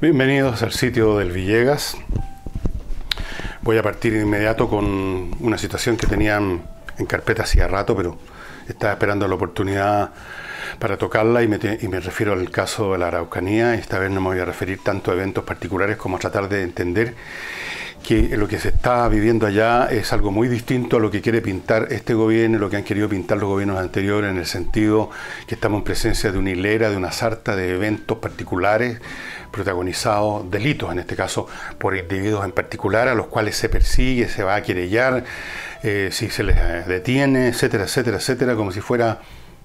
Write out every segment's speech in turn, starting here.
Bienvenidos al sitio del Villegas. Voy a partir de inmediato con una situación que tenían en carpeta hacía rato, pero estaba esperando la oportunidad para tocarla y me refiero al caso de la Araucanía. Esta vez no me voy a referir tanto a eventos particulares como a tratar de entender que lo que se está viviendo allá es algo muy distinto a lo que quiere pintar este gobierno y lo que han querido pintar los gobiernos anteriores, en el sentido que estamos en presencia de una hilera, de una sarta de eventos particulares protagonizados, delitos en este caso, por individuos en particular a los cuales se persigue, se va a querellar, si se les detiene, etcétera, etcétera, etcétera, como si fuera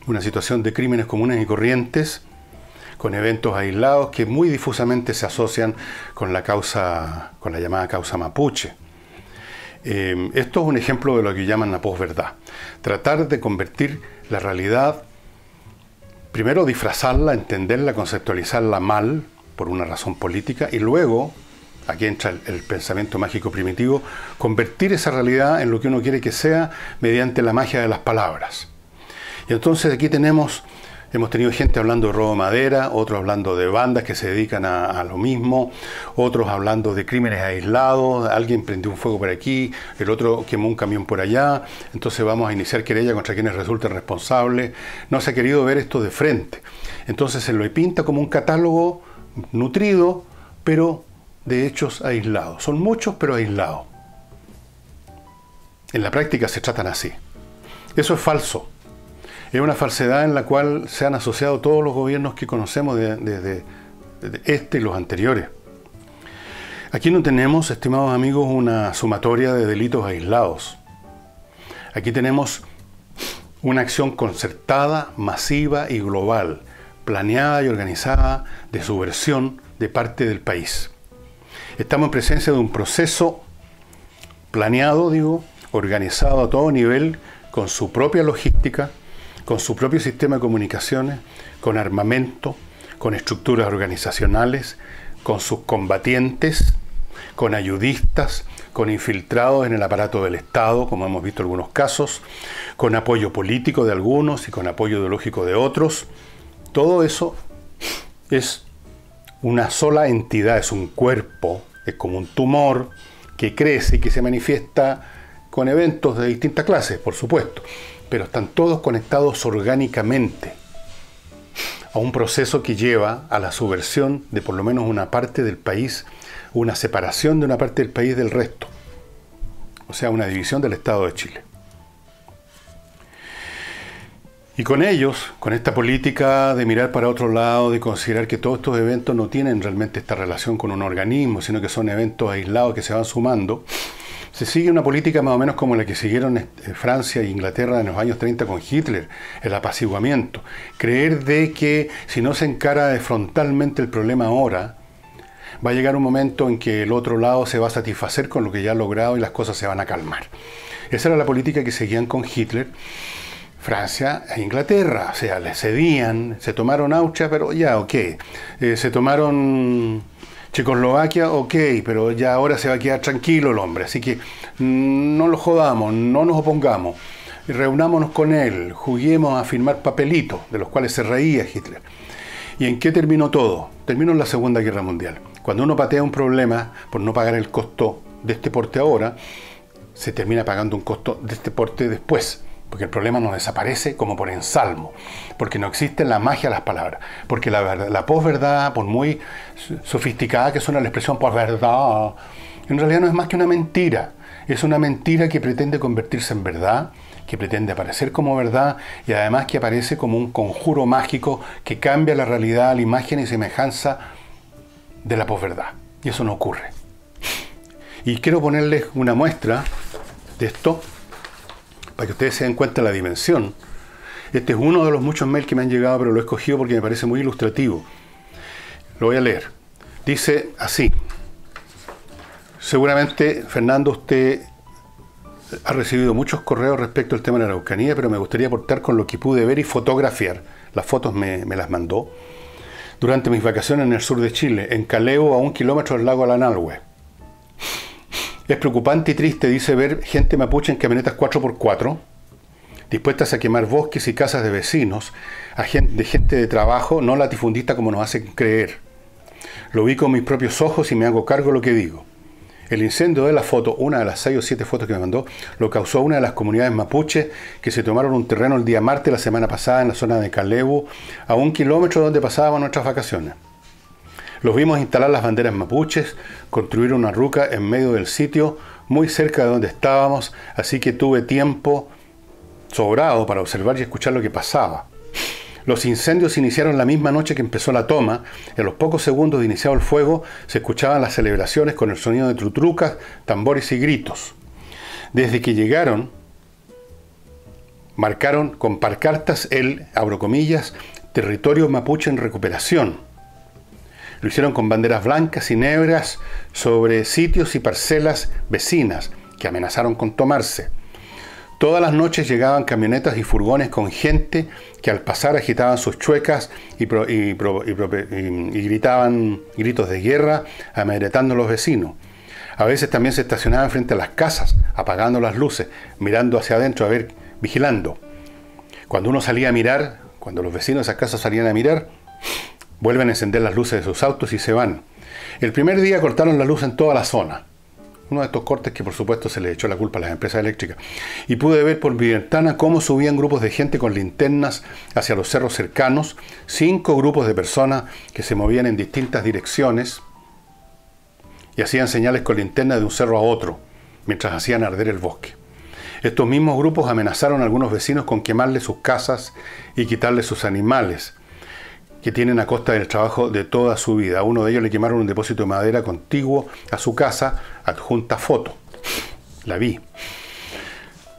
una situación de crímenes comunes y corrientes, con eventos aislados que muy difusamente se asocian con la causa, con la llamada causa mapuche. Esto es un ejemplo de lo que llaman la posverdad. Tratar de convertir la realidad, primero disfrazarla, entenderla, conceptualizarla mal, por una razón política, y luego, aquí entra el pensamiento mágico primitivo, convertir esa realidad en lo que uno quiere que sea mediante la magia de las palabras. Y entonces aquí hemos tenido gente hablando de robo de madera, otros hablando de bandas que se dedican a lo mismo, otros hablando de crímenes aislados, alguien prendió un fuego por aquí, el otro quemó un camión por allá, entonces vamos a iniciar querella contra quienes resulten responsables. No se ha querido ver esto de frente. Entonces se lo pinta como un catálogo nutrido, pero de hechos aislados. Son muchos, pero aislados. En la práctica se tratan así. Eso es falso. Es una falsedad en la cual se han asociado todos los gobiernos que conocemos desde este y los anteriores. Aquí no tenemos, estimados amigos, una sumatoria de delitos aislados. Aquí tenemos una acción concertada, masiva y global, planeada y organizada de subversión de parte del país. Estamos en presencia de un proceso planeado, organizado a todo nivel, con su propia logística, con su propio sistema de comunicaciones, con armamento, con estructuras organizacionales, con sus combatientes, con ayudistas, con infiltrados en el aparato del Estado, como hemos visto en algunos casos, con apoyo político de algunos y con apoyo ideológico de otros. Todo eso es una sola entidad, es un cuerpo, es como un tumor que crece y que se manifiesta con eventos de distintas clases, por supuesto, pero están todos conectados orgánicamente a un proceso que lleva a la subversión de por lo menos una parte del país, una separación de una parte del país del resto, o sea, una división del Estado de Chile. Y con ellos, con esta política de mirar para otro lado, de considerar que todos estos eventos no tienen realmente esta relación con un organismo, sino que son eventos aislados que se van sumando, se sigue una política más o menos como la que siguieron Francia e Inglaterra en los años 30 con Hitler, el apaciguamiento. Creer de que si no se encara frontalmente el problema ahora, va a llegar un momento en que el otro lado se va a satisfacer con lo que ya ha logrado y las cosas se van a calmar. Esa era la política que seguían con Hitler Francia e Inglaterra, o sea, le cedían, se tomaron Austria, pero ya, ok, se tomaron Checoslovaquia, ok, pero ya ahora se va a quedar tranquilo el hombre, así que no lo jodamos, no nos opongamos, reunámonos con él, juguemos a firmar papelitos, de los cuales se reía Hitler. ¿Y en qué terminó todo? Terminó en la Segunda Guerra Mundial. Cuando uno patea un problema por no pagar el costo de este porte ahora, se termina pagando un costo de este porte después. Porque el problema no desaparece como por ensalmo, porque no existe la magia de las palabras, porque la posverdad, por muy sofisticada que suena la expresión posverdad, en realidad no es más que una mentira. Es una mentira que pretende convertirse en verdad, que pretende aparecer como verdad y además que aparece como un conjuro mágico que cambia la realidad a la imagen y semejanza de la posverdad. Y eso no ocurre. Y quiero ponerles una muestra de esto, para que ustedes se den cuenta de la dimensión. Este es uno de los muchos mails que me han llegado, pero lo he escogido porque me parece muy ilustrativo. Lo voy a leer. Dice así: seguramente, Fernando, usted ha recibido muchos correos respecto al tema de la Araucanía, pero me gustaría aportar con lo que pude ver y fotografiar. Las fotos me las mandó durante mis vacaciones en el sur de Chile, en Caleo, a 1 kilómetro del lago Alanalhue. Es preocupante y triste, dice, ver gente mapuche en camionetas 4x4, dispuestas a quemar bosques y casas de vecinos, de gente de trabajo, no latifundista como nos hacen creer. Lo vi con mis propios ojos y me hago cargo de lo que digo. El incendio de la foto, una de las 6 o 7 fotos que me mandó, lo causó una de las comunidades mapuche que se tomaron un terreno el día martes la semana pasada en la zona de Calebu, a 1 kilómetro donde pasábamos nuestras vacaciones. Los vimos instalar las banderas mapuches, construir una ruca en medio del sitio, muy cerca de donde estábamos, así que tuve tiempo sobrado para observar y escuchar lo que pasaba. Los incendios se iniciaron la misma noche que empezó la toma. En los pocos segundos de iniciado el fuego, se escuchaban las celebraciones con el sonido de trutrucas, tambores y gritos. Desde que llegaron, marcaron con pancartas el, abro comillas, territorio mapuche en recuperación. Lo hicieron con banderas blancas y negras sobre sitios y parcelas vecinas que amenazaron con tomarse. Todas las noches llegaban camionetas y furgones con gente que al pasar agitaban sus chuecas y gritaban gritos de guerra, amedrentando a los vecinos. A veces también se estacionaban frente a las casas, apagando las luces, mirando hacia adentro, vigilando. Cuando uno salía a mirar, cuando los vecinos de esas casas salían a mirar, vuelven a encender las luces de sus autos y se van. El primer día cortaron la luz en toda la zona. Uno de estos cortes que por supuesto se le echó la culpa a las empresas eléctricas. Y pude ver por mi ventana cómo subían grupos de gente con linternas hacia los cerros cercanos, 5 grupos de personas que se movían en distintas direcciones y hacían señales con linterna de un cerro a otro, mientras hacían arder el bosque. Estos mismos grupos amenazaron a algunos vecinos con quemarles sus casas y quitarles sus animales, que tienen a costa del trabajo de toda su vida. A uno de ellos le quemaron un depósito de madera contiguo a su casa, adjunta foto. La vi.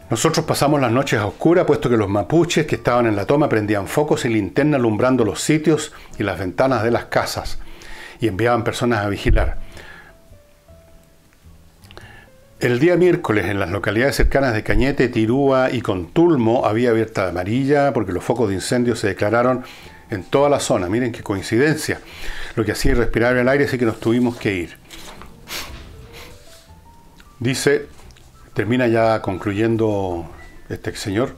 Nosotros pasamos las noches a oscuras, puesto que los mapuches que estaban en la toma prendían focos y linternas alumbrando los sitios y las ventanas de las casas, y enviaban personas a vigilar. El día miércoles, en las localidades cercanas de Cañete, Tirúa y Contulmo, había alerta amarilla porque los focos de incendio se declararon en toda la zona. Miren qué coincidencia. Lo que hacía irrespirable el aire, así que nos tuvimos que ir. Dice, termina ya concluyendo este señor,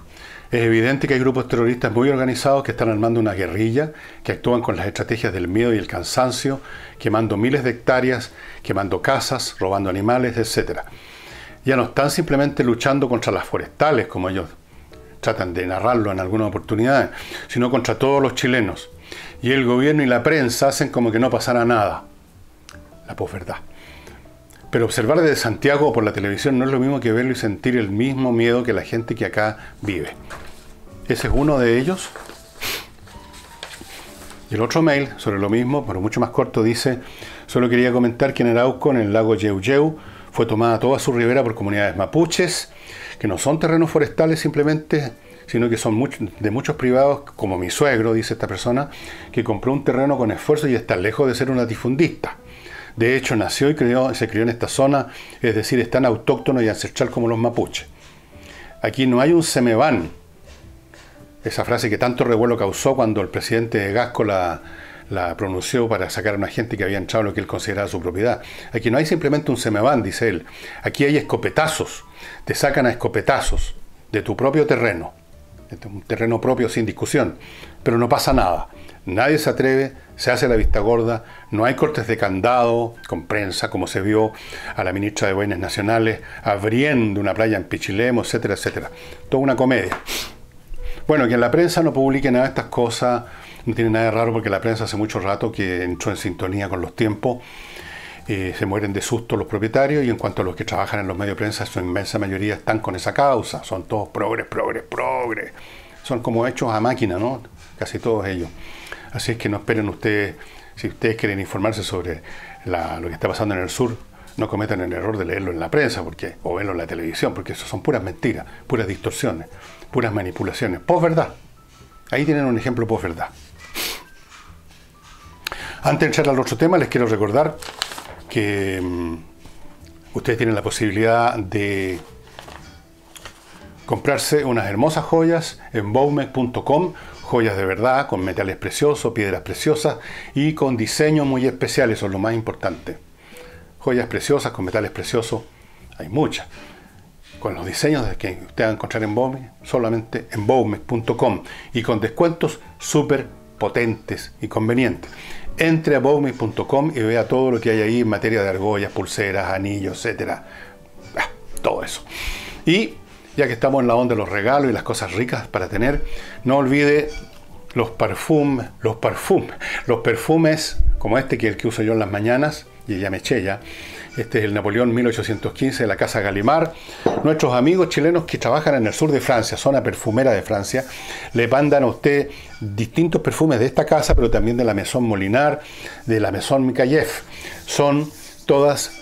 es evidente que hay grupos terroristas muy organizados que están armando una guerrilla, que actúan con las estrategias del miedo y el cansancio, quemando miles de hectáreas, quemando casas, robando animales, etc. Ya no están simplemente luchando contra las forestales, como ellos tratan de narrarlo en algunas oportunidades, sino contra todos los chilenos. Y el gobierno y la prensa hacen como que no pasara nada. La posverdad. Pero observar desde Santiago o por la televisión no es lo mismo que verlo y sentir el mismo miedo que la gente que acá vive. Ese es uno de ellos. Y el otro mail, sobre lo mismo, pero mucho más corto, dice: solo quería comentar que en Arauco, en el lago Yeuyeu, fue tomada toda su ribera por comunidades mapuches, que no son terrenos forestales simplemente, sino que son de muchos privados, como mi suegro, dice esta persona, que compró un terreno con esfuerzo y está lejos de ser un latifundista. De hecho, nació y se crió en esta zona, es decir, es tan autóctono y ancestral como los mapuches. Aquí no hay un se me van. Esa frase que tanto revuelo causó cuando el presidente Gasco la pronunció para sacar a una gente que había entrado en lo que él consideraba su propiedad. Aquí no hay simplemente un se me van, dice él. Aquí hay escopetazos. Te sacan a escopetazos de tu propio terreno. Un terreno propio sin discusión. Pero no pasa nada. Nadie se atreve, se hace la vista gorda, no hay cortes de candado con prensa, como se vio a la ministra de Bienes Nacionales abriendo una playa en Pichilemu, etcétera, etcétera. Toda una comedia. Bueno, que en la prensa no publique nada de estas cosas no tiene nada de raro, porque la prensa hace mucho rato que entró en sintonía con los tiempos. Se mueren de susto los propietarios, y en cuanto a los que trabajan en los medios de prensa, su inmensa mayoría están con esa causa. Son todos progres. Son como hechos a máquina, ¿no? Casi todos ellos. Así es que no esperen ustedes, si ustedes quieren informarse sobre lo que está pasando en el sur, no cometan el error de leerlo en la prensa o verlo en la televisión, porque eso son puras mentiras, puras distorsiones, puras manipulaciones. Posverdad. Ahí tienen un ejemplo posverdad. Antes de entrar al otro tema, les quiero recordar que ustedes tienen la posibilidad de comprarse unas hermosas joyas en baumex.com, joyas de verdad, con metales preciosos, piedras preciosas y con diseños muy especiales, eso es lo más importante. Joyas preciosas con metales preciosos, hay muchas. con los diseños que usted va a encontrar en Baumex, solamente en baumex.com y con descuentos súper potentes y convenientes. Entre a baumex.com y vea todo lo que hay ahí en materia de argollas, pulseras, anillos, etcétera. Todo eso. Y ya que estamos en la onda de los regalos y las cosas ricas para tener, no olvide los perfumes como este, que es el que uso yo en las mañanas, y ya me eché ya. Este es el Napoleón 1815 de la Casa Gallimard. Nuestros amigos chilenos que trabajan en el sur de Francia, zona perfumera de Francia, le mandan a usted distintos perfumes de esta casa, pero también de la Maison Molinard, de la Maison Mikhaïev. Son todas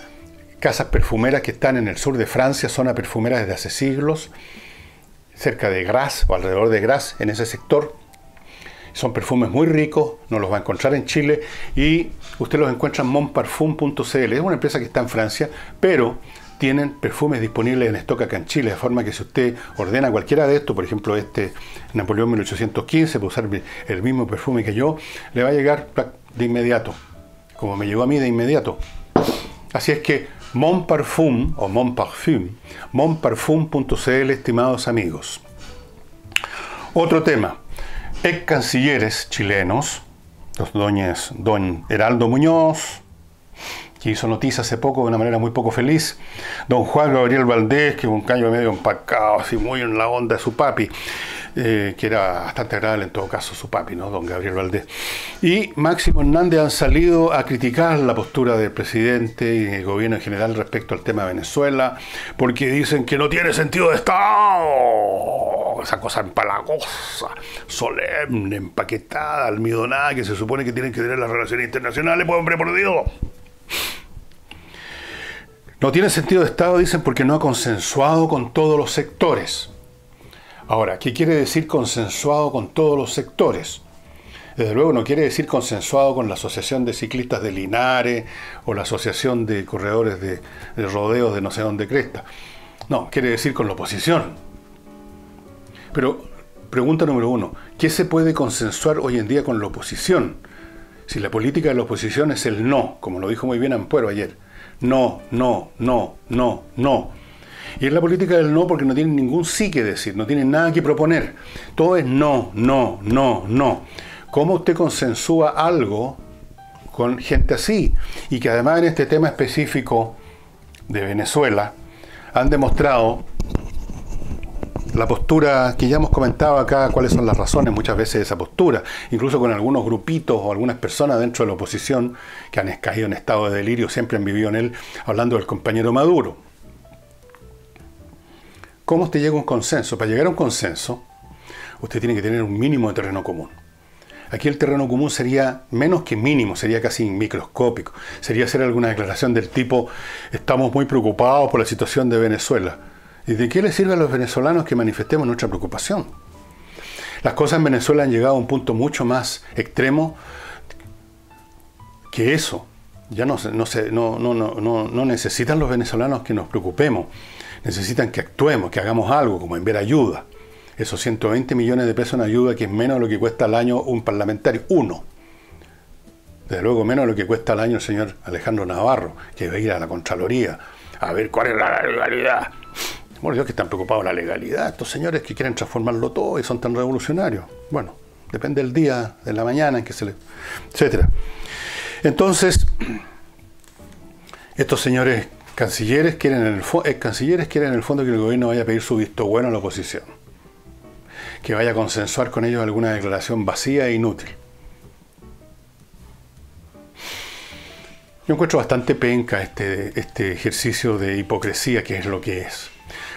casas perfumeras que están en el sur de Francia, zona perfumera desde hace siglos, cerca de Grasse o alrededor de Grasse, en ese sector. Son perfumes muy ricos, no los va a encontrar en Chile y usted los encuentra en monparfum.cl. Es una empresa que está en Francia, pero tienen perfumes disponibles en stock acá en Chile, de forma que si usted ordena cualquiera de estos, por ejemplo este Napoleón 1815, para usar el mismo perfume que yo, le va a llegar de inmediato, como me llegó a mí de inmediato. Así es que Monparfum o Monparfum, monparfum.cl, estimados amigos. Otro tema. Ex cancilleres chilenos, los don Heraldo Muñoz, que hizo noticia hace poco de una manera muy poco feliz, don Juan Gabriel Valdés, que es un caño medio empacado, así muy en la onda de su papi, que era bastante agradable en todo caso su papi, ¿no? Don Gabriel Valdés. Y Máximo Hernández han salido a criticar la postura del presidente y el gobierno en general respecto al tema de Venezuela, porque dicen que no tiene sentido de Estado, esa cosa empalagosa, solemne, empaquetada, almidonada, que se supone que tienen que tener las relaciones internacionales, pues hombre, por Dios. No tiene sentido de Estado, dicen, porque no ha consensuado con todos los sectores. Ahora, ¿qué quiere decir consensuado con todos los sectores? Desde luego no quiere decir consensuado con la Asociación de Ciclistas de Linares o la Asociación de Corredores de Rodeos de no sé dónde cresta. No, quiere decir con la oposición. Pero, pregunta número uno, ¿qué se puede consensuar hoy en día con la oposición? Si la política de la oposición es el no, como lo dijo muy bien Ampuero ayer. No, no, no, no, no. Y es la política del no porque no tienen ningún sí que decir, no tienen nada que proponer. Todo es no, no, no, no. ¿Cómo usted consensúa algo con gente así? Y que además en este tema específico de Venezuela han demostrado la postura que ya hemos comentado acá, cuáles son las razones muchas veces de esa postura, incluso con algunos grupitos o algunas personas dentro de la oposición que han caído en estado de delirio, siempre han vivido en él, hablando del compañero Maduro. ¿Cómo usted llega a un consenso? Para llegar a un consenso, usted tiene que tener un mínimo de terreno común. Aquí el terreno común sería menos que mínimo, sería casi microscópico. Sería hacer alguna declaración del tipo, estamos muy preocupados por la situación de Venezuela. ¿Y de qué les sirve a los venezolanos que manifestemos nuestra preocupación? Las cosas en Venezuela han llegado a un punto mucho más extremo que eso. Ya no necesitan los venezolanos que nos preocupemos. Necesitan que actuemos, que hagamos algo, como enviar ayuda. Esos 120 millones de pesos en ayuda, que es menos de lo que cuesta al año un parlamentario. Uno. Desde luego menos de lo que cuesta al año el señor Alejandro Navarro, que va a ir a la Contraloría a ver cuál es la legalidad. Bueno, Dios, que están preocupados de la legalidad. Estos señores que quieren transformarlo todo y son tan revolucionarios. Bueno, depende del día, de la mañana en que se les... etcétera. Entonces, estos señores cancilleres quieren en el fondo que el gobierno vaya a pedir su visto bueno a la oposición. Que vaya a consensuar con ellos alguna declaración vacía e inútil. Yo encuentro bastante penca este ejercicio de hipocresía, que es lo que es.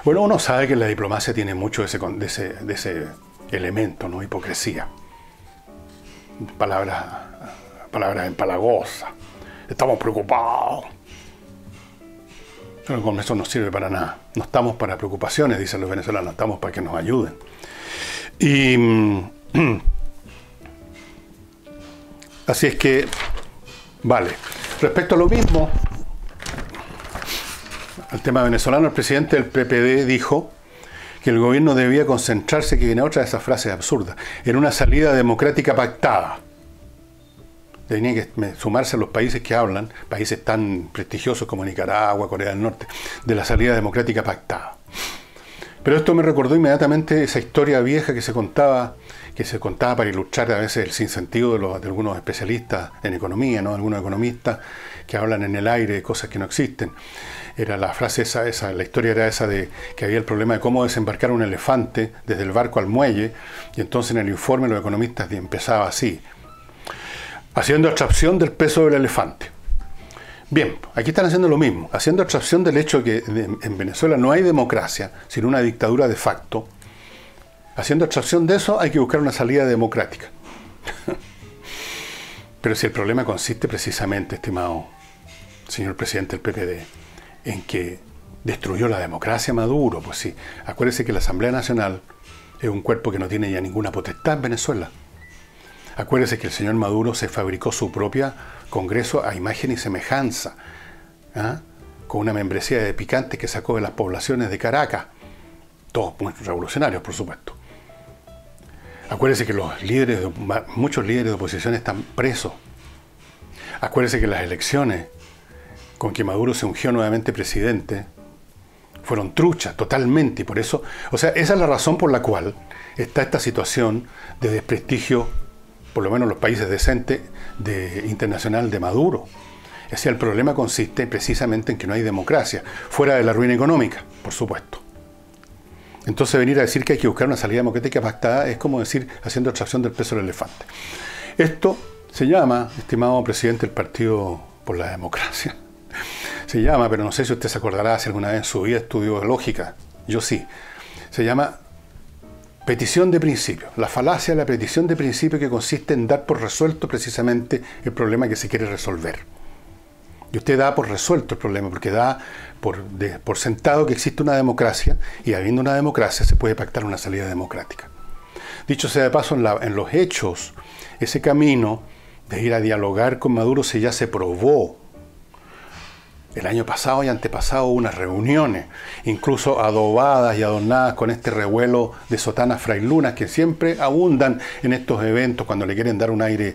Bueno, uno sabe que la diplomacia tiene mucho de ese elemento, ¿no? Hipocresía. Palabras empalagosas. Estamos preocupados. Pero con eso no sirve para nada. No estamos para preocupaciones, dicen los venezolanos, estamos para que nos ayuden. Y así es que, vale. Respecto a lo mismo, al tema venezolano, el presidente del PPD dijo que el gobierno debía concentrarse, que viene otra de esas frases absurdas, en una salida democrática pactada. Tenía que sumarse a los países que hablan, países tan prestigiosos como Nicaragua, Corea del Norte, de la salida democrática pactada. Pero esto me recordó inmediatamente esa historia vieja que se contaba para ilustrar a veces el sinsentido de algunos especialistas en economía, ¿no? Algunos economistas que hablan en el aire de cosas que no existen. Era la frase la historia era esa de que había el problema de cómo desembarcar un elefante desde el barco al muelle, y entonces en el informe los economistas empezaba así: haciendo abstracción del peso del elefante. Bien, aquí están haciendo lo mismo, haciendo abstracción del hecho de que en Venezuela no hay democracia, sino una dictadura de facto. Haciendo abstracción de eso, hay que buscar una salida democrática. Pero si el problema consiste precisamente, estimado señor presidente del PPD, en que destruyó la democracia Maduro, pues sí, acuérdese que la Asamblea Nacional es un cuerpo que no tiene ya ninguna potestad en Venezuela. Acuérdese que el señor Maduro se fabricó su propio Congreso a imagen y semejanza, ¿ah? Con una membresía de picantes que sacó de las poblaciones de Caracas, todos muy revolucionarios, por supuesto. Acuérdese que muchos líderes de oposición están presos. Acuérdese que las elecciones con que Maduro se ungió nuevamente presidente fueron truchas totalmente, y por eso, o sea, esa es la razón por la cual está esta situación de desprestigio, por lo menos en los países decentes, internacional de Maduro. Es decir, el problema consiste precisamente en que no hay democracia, fuera de la ruina económica, por supuesto. Entonces venir a decir que hay que buscar una salida democrática pactada es como decir haciendo abstracción del peso del elefante. Esto se llama, estimado presidente del Partido por la Democracia, se llama, pero no sé si usted se acordará si alguna vez en su vida estudió lógica, yo sí, se llama petición de principio, la falacia de la petición de principio, que consiste en dar por resuelto precisamente el problema que se quiere resolver. Y usted da por resuelto el problema, porque da por sentado que existe una democracia, y habiendo una democracia se puede pactar una salida democrática. Dicho sea de paso, en los hechos, ese camino de ir a dialogar con Maduro ya se probó. El año pasado y antepasado hubo unas reuniones, incluso adobadas y adornadas con este revuelo de sotanas frailunas que siempre abundan en estos eventos cuando le quieren dar un aire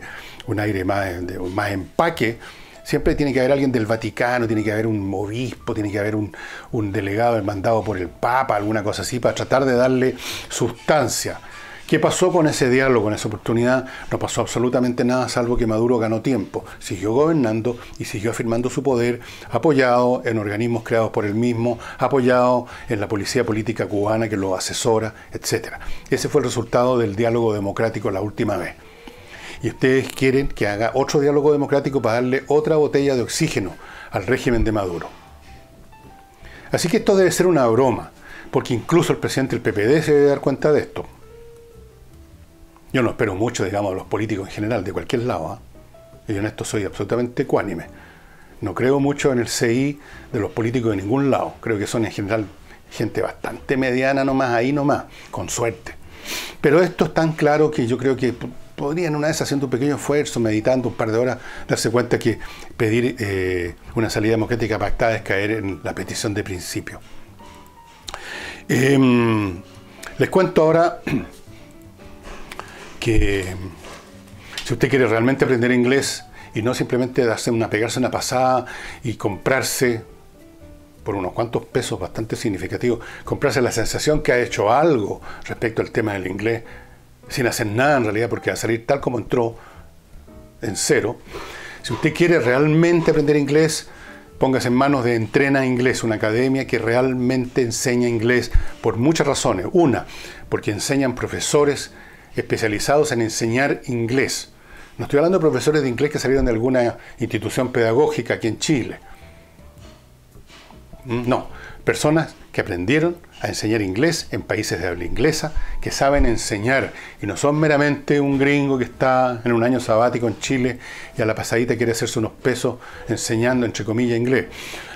más empaque. Siempre tiene que haber alguien del Vaticano, tiene que haber un obispo, tiene que haber un delegado mandado por el Papa, alguna cosa así, para tratar de darle sustancia. ¿Qué pasó con ese diálogo, con esa oportunidad? No pasó absolutamente nada, salvo que Maduro ganó tiempo. Siguió gobernando y siguió afirmando su poder, apoyado en organismos creados por él mismo, apoyado en la policía política cubana que lo asesora, etc. Ese fue el resultado del diálogo democrático la última vez. Y ustedes quieren que haga otro diálogo democrático para darle otra botella de oxígeno al régimen de Maduro. Así que esto debe ser una broma, porque incluso el presidente del PPD se debe dar cuenta de esto. Yo no espero mucho, digamos, de los políticos en general, de cualquier lado, ¿eh? Y en esto soy absolutamente ecuánime. No creo mucho en el CI de los políticos de ningún lado. Creo que son en general gente bastante mediana nomás, ahí nomás, con suerte. Pero esto es tan claro que yo creo que podrían una vez, haciendo un pequeño esfuerzo, meditando un par de horas, darse cuenta que pedir una salida democrática pactada es caer en la petición de principio. Les cuento ahora que si usted quiere realmente aprender inglés y no simplemente pegarse una pasada y comprarse por unos cuantos pesos bastante significativos, comprarse la sensación que ha hecho algo respecto al tema del inglés, sin hacer nada en realidad, porque va a salir tal como entró, en cero. Si usted quiere realmente aprender inglés, póngase en manos de Entrena Inglés, una academia que realmente enseña inglés por muchas razones. Una, porque enseñan profesores especializados en enseñar inglés. No estoy hablando de profesores de inglés que salieron de alguna institución pedagógica aquí en Chile. No, personas que aprendieron a enseñar inglés en países de habla inglesa, que saben enseñar y no son meramente un gringo que está en un año sabático en Chile y a la pasadita quiere hacerse unos pesos enseñando, entre comillas, inglés.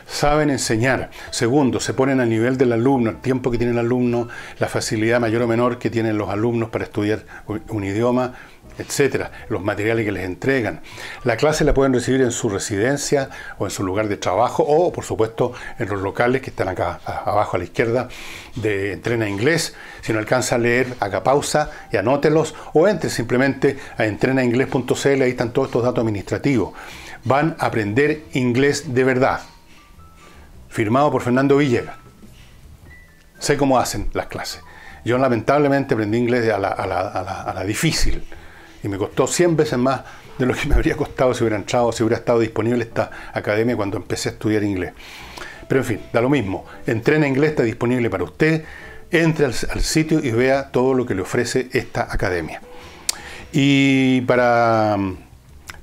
Saben enseñar. Segundo, se ponen al nivel del alumno, el tiempo que tiene el alumno, la facilidad mayor o menor que tienen los alumnos para estudiar un idioma, etcétera, los materiales que les entregan. La clase la pueden recibir en su residencia o en su lugar de trabajo o, por supuesto, en los locales que están acá abajo a la izquierda de Entrena Inglés. Si no alcanza a leer, haga pausa y anótelos o entre simplemente a entrenainglés.cl, ahí están todos estos datos administrativos. Van a aprender inglés de verdad. Firmado por Fernando Villegas. sé cómo hacen las clases. Yo lamentablemente aprendí inglés a la difícil y me costó 100 veces más de lo que me habría costado si hubiera entrado, si hubiera estado disponible esta academia cuando empecé a estudiar inglés. Pero en fin, da lo mismo. Entrena Inglés está disponible para usted. Entre al sitio y vea todo lo que le ofrece esta academia. Y para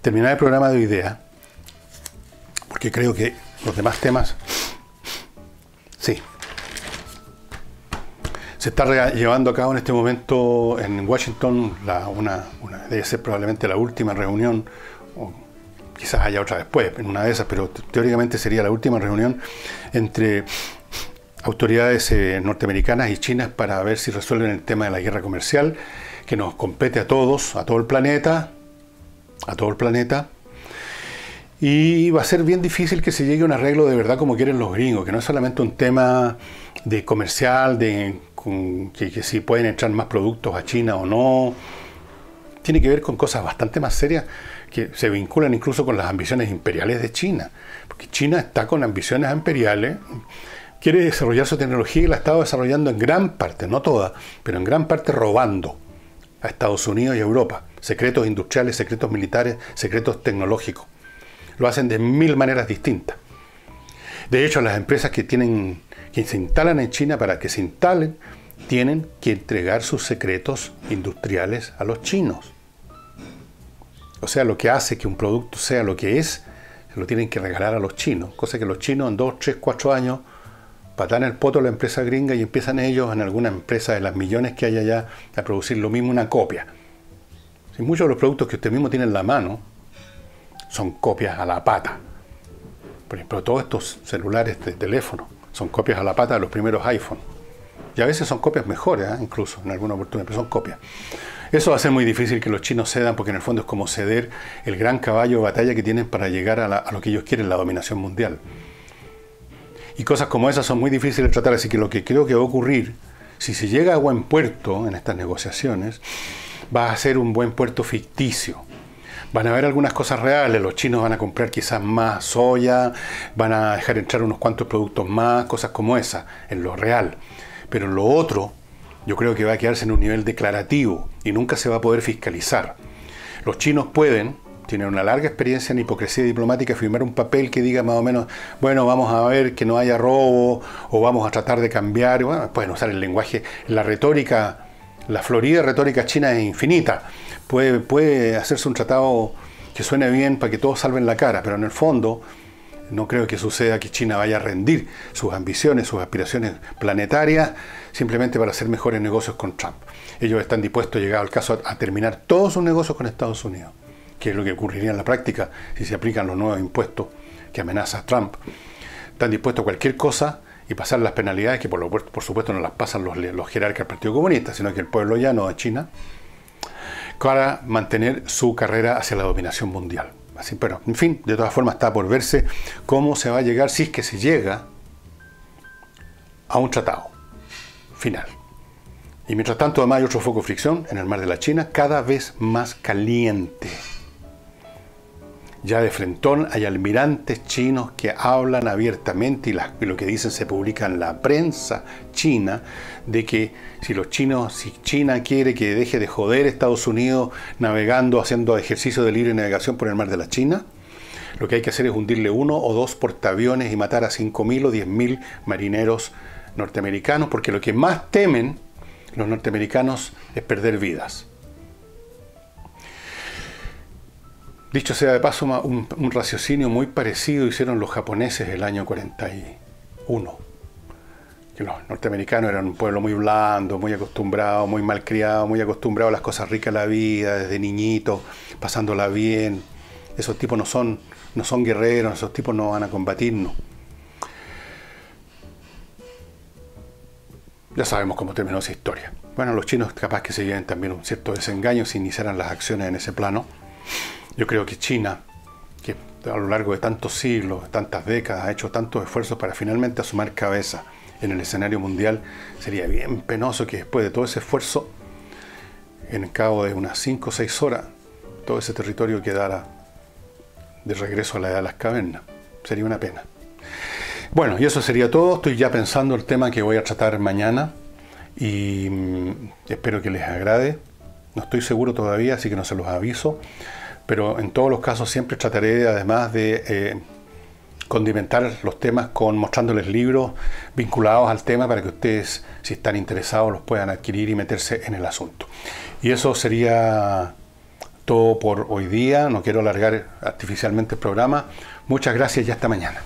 terminar el programa de hoy día, porque creo que los demás temas, sí, se está llevando a cabo en este momento en Washington debe ser probablemente la última reunión, o quizás haya otra después, en una de esas, pero teóricamente sería la última reunión entre autoridades norteamericanas y chinas para ver si resuelven el tema de la guerra comercial que nos compete a todos, a todo el planeta, y va a ser bien difícil que se llegue a un arreglo de verdad como quieren los gringos, que no es solamente un tema de comercial, que si pueden entrar más productos a China o no. Tiene que ver con cosas bastante más serias que se vinculan incluso con las ambiciones imperiales de China, porque China está con ambiciones imperiales, quiere desarrollar su tecnología y la ha estado desarrollando en gran parte, no toda, pero en gran parte robando a Estados Unidos y a Europa. Secretos industriales, secretos militares, secretos tecnológicos. Lo hacen de 1000 maneras distintas. De hecho, las empresas que se instalan en China, para que se instalen, tienen que entregar sus secretos industriales a los chinos. O sea, lo que hace que un producto sea lo que es, se lo tienen que regalar a los chinos. Cosa que los chinos en 2, 3, 4 años patan el poto a la empresa gringa y empiezan ellos en alguna empresa de las millones que hay allá a producir lo mismo, una copia. Si muchos de los productos que usted mismo tiene en la mano son copias a la pata. Por ejemplo, todos estos celulares de teléfono son copias a la pata de los primeros iPhone. Y a veces son copias mejores, incluso en alguna oportunidad, pero son copias. Eso va a ser muy difícil que los chinos cedan, porque en el fondo es como ceder el gran caballo de batalla que tienen para llegar a lo que ellos quieren, la dominación mundial. Y cosas como esas son muy difíciles de tratar, así que lo que creo que va a ocurrir, si se llega a buen puerto en estas negociaciones, va a ser un buen puerto ficticio. Van a haber algunas cosas reales, los chinos van a comprar quizás más soya, van a dejar entrar unos cuantos productos más, cosas como esas, en lo real. Pero en lo otro, yo creo que va a quedarse en un nivel declarativo y nunca se va a poder fiscalizar. Los chinos tienen una larga experiencia en hipocresía diplomática, firmar un papel que diga más o menos, bueno, vamos a ver que no haya robo, o vamos a tratar de cambiar. Bueno, pueden usar el lenguaje, la retórica, la florida retórica china es infinita. Puede hacerse un tratado que suene bien para que todos salven la cara, pero en el fondo no creo que suceda que China vaya a rendir sus ambiciones, sus aspiraciones planetarias, simplemente para hacer mejores negocios con Trump. Ellos están dispuestos, llegado al caso, a terminar todos sus negocios con Estados Unidos, que es lo que ocurriría en la práctica si se aplican los nuevos impuestos que amenaza Trump. Están dispuestos a cualquier cosa y pasar las penalidades, que por supuesto no las pasan los jerarcas del Partido Comunista, sino que el pueblo llano de China, para mantener su carrera hacia la dominación mundial. Así, pero, en fin, de todas formas está por verse cómo se va a llegar, si es que se llega, a un tratado final. Y mientras tanto, además hay otro foco de fricción en el mar de la China, cada vez más caliente. Ya de frentón hay almirantes chinos que hablan abiertamente y lo que dicen se publica en la prensa china, de que si China quiere que deje de joder a Estados Unidos navegando, haciendo ejercicio de libre navegación por el mar de la China, lo que hay que hacer es hundirle 1 o 2 portaaviones y matar a 5.000 o 10.000 marineros norteamericanos, porque lo que más temen los norteamericanos es perder vidas. Dicho sea de paso, un raciocinio muy parecido hicieron los japoneses el año 41. Que los norteamericanos eran un pueblo muy blando, muy acostumbrado, muy malcriado, muy acostumbrado a las cosas ricas de la vida, desde niñitos, pasándola bien. Esos tipos no son guerreros, esos tipos no van a combatirnos. Ya sabemos cómo terminó esa historia. Bueno, los chinos capaz que se lleven también un cierto desengaño si iniciaran las acciones en ese plano. Yo creo que China, que a lo largo de tantos siglos, tantas décadas, ha hecho tantos esfuerzos para finalmente asumir cabeza en el escenario mundial, sería bien penoso que después de todo ese esfuerzo, en el cabo de unas 5 o 6 horas, todo ese territorio quedara de regreso a la edad de las cavernas. Sería una pena. Bueno, y eso sería todo. Estoy ya pensando el tema que voy a tratar mañana y espero que les agrade. No estoy seguro todavía, así que no se los aviso. Pero en todos los casos siempre trataré, además de condimentar los temas mostrándoles libros vinculados al tema para que ustedes, si están interesados, los puedan adquirir y meterse en el asunto. Y eso sería todo por hoy día. No quiero alargar artificialmente el programa. Muchas gracias y hasta mañana.